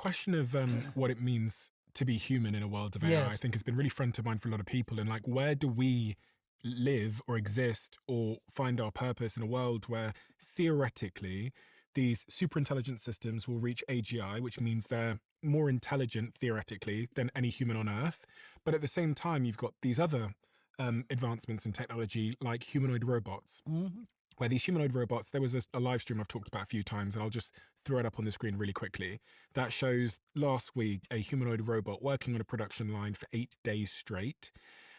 question of what it means to be human in a world of AI, Yes. I think has been really front of mind for a lot of people. And like, where do we live or exist or find our purpose in a world where theoretically these super intelligent systems will reach AGI, which means they're more intelligent theoretically than any human on Earth. But at the same time, you've got these other advancements in technology like humanoid robots. Mhm. Where these humanoid robots, there was a live stream I've talked about a few times, and I'll just throw it up on the screen really quickly. That shows last week a humanoid robot working on a production line for 8 days straight.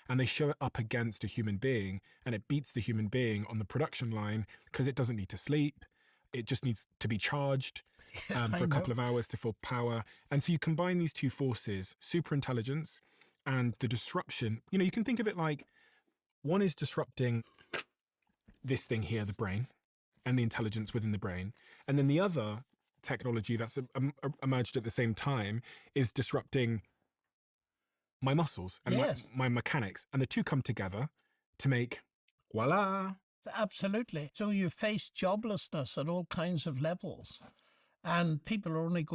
And they show it up against a human being, and it beats the human being on the production line because it doesn't need to sleep. It just needs to be charged for a couple of hours to full power. And so you combine these two forces, super intelligence and the disruption. You know, you can think of it like one is disrupting this thing here, the brain, and the intelligence within the brain. And then the other technology that's emerged at the same time is disrupting my muscles and Yes. my mechanics. And the two come together to make, voila. Absolutely. So you face joblessness at all kinds of levels. And people are only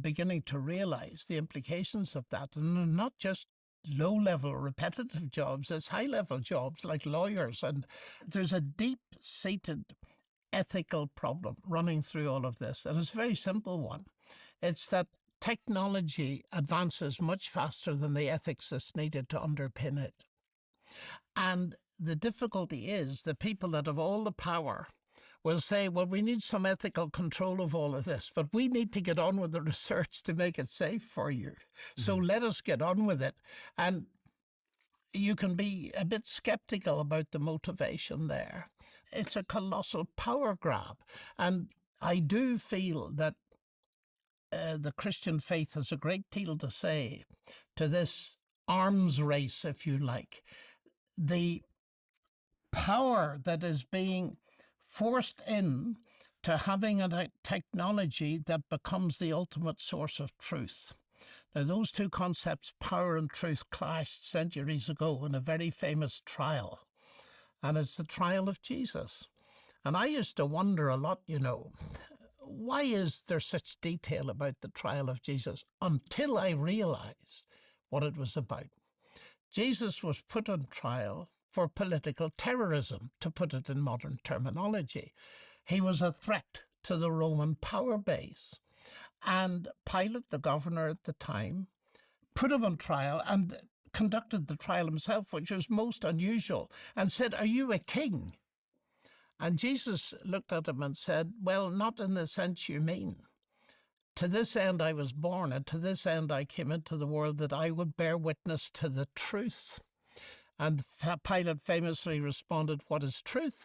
beginning to realize the implications of that. And not just low-level repetitive jobs, it's high-level jobs like lawyers. And there's a deep-seated ethical problem running through all of this. And it's a very simple one. It's that technology advances much faster than the ethics that's needed to underpin it. And the difficulty is the people that have all the power will say, well, we need some ethical control of all of this, but we need to get on with the research to make it safe for you. So let us get on with it. And you can be a bit skeptical about the motivation there. It's a colossal power grab. And I do feel that the Christian faith has a great deal to say to this arms race, if you like. The power that is being forced in to having a technology that becomes the ultimate source of truth. Now, those two concepts, power and truth, clashed centuries ago in a very famous trial, and it's the trial of Jesus. And I used to wonder a lot, why is there such detail about the trial of Jesus, until I realized what it was about. Jesus was put on trial for political terrorism, to put it in modern terminology. He was a threat to the Roman power base. And Pilate, the governor at the time, put him on trial and conducted the trial himself, which was most unusual, and said, "Are you a king?" And Jesus looked at him and said, "Well, not in the sense you mean. To this end I was born, and to this end I came into the world, that I would bear witness to the truth." And Pilate famously responded, "What is truth?"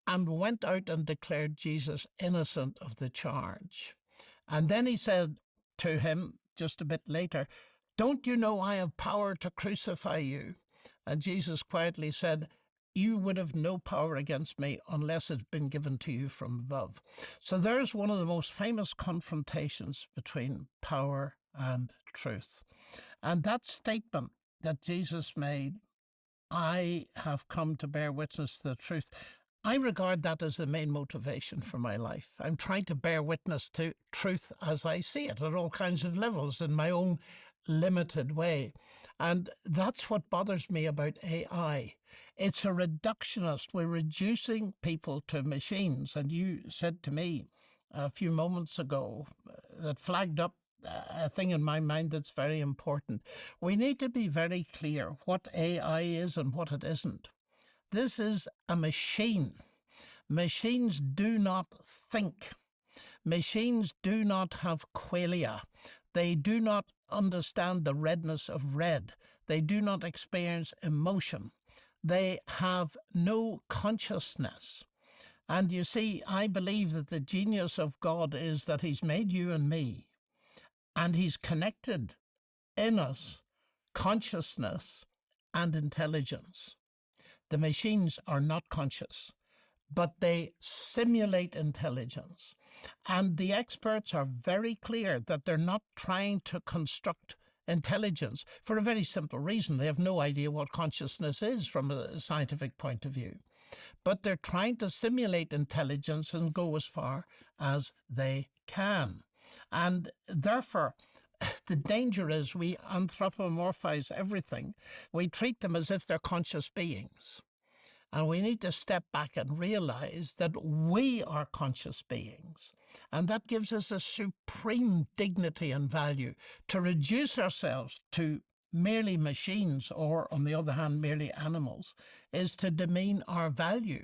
and went out and declared Jesus innocent of the charge. And then he said to him, just a bit later, "Don't you know I have power to crucify you?" And Jesus quietly said, "You would have no power against me unless it had been given to you from above." So there's one of the most famous confrontations between power and truth. And that statement that Jesus made, "I have come to bear witness to the truth," I regard that as the main motivation for my life. I'm trying to bear witness to truth as I see it at all kinds of levels in my own limited way. And that's what bothers me about AI. It's a reductionist. We're reducing people to machines. And you said to me a few moments ago that flagged up a thing in my mind that's very important. We need to be very clear what AI is and what it isn't. This is a machine. Machines do not think. Machines do not have qualia. They do not understand the redness of red. They do not experience emotion. They have no consciousness. And you see, I believe that the genius of God is that He's made you and me, and He's connected in us consciousness and intelligence. The machines are not conscious, but they simulate intelligence. And the experts are very clear that they're not trying to construct intelligence for a very simple reason. They have no idea what consciousness is from a scientific point of view. But they're trying to simulate intelligence and go as far as they can. And therefore, The danger is we anthropomorphize everything. We treat them as if they're conscious beings. And we need to step back and realize that we are conscious beings. And that gives us a supreme dignity and value. To reduce ourselves to merely machines, or on the other hand, merely animals, is to demean our value.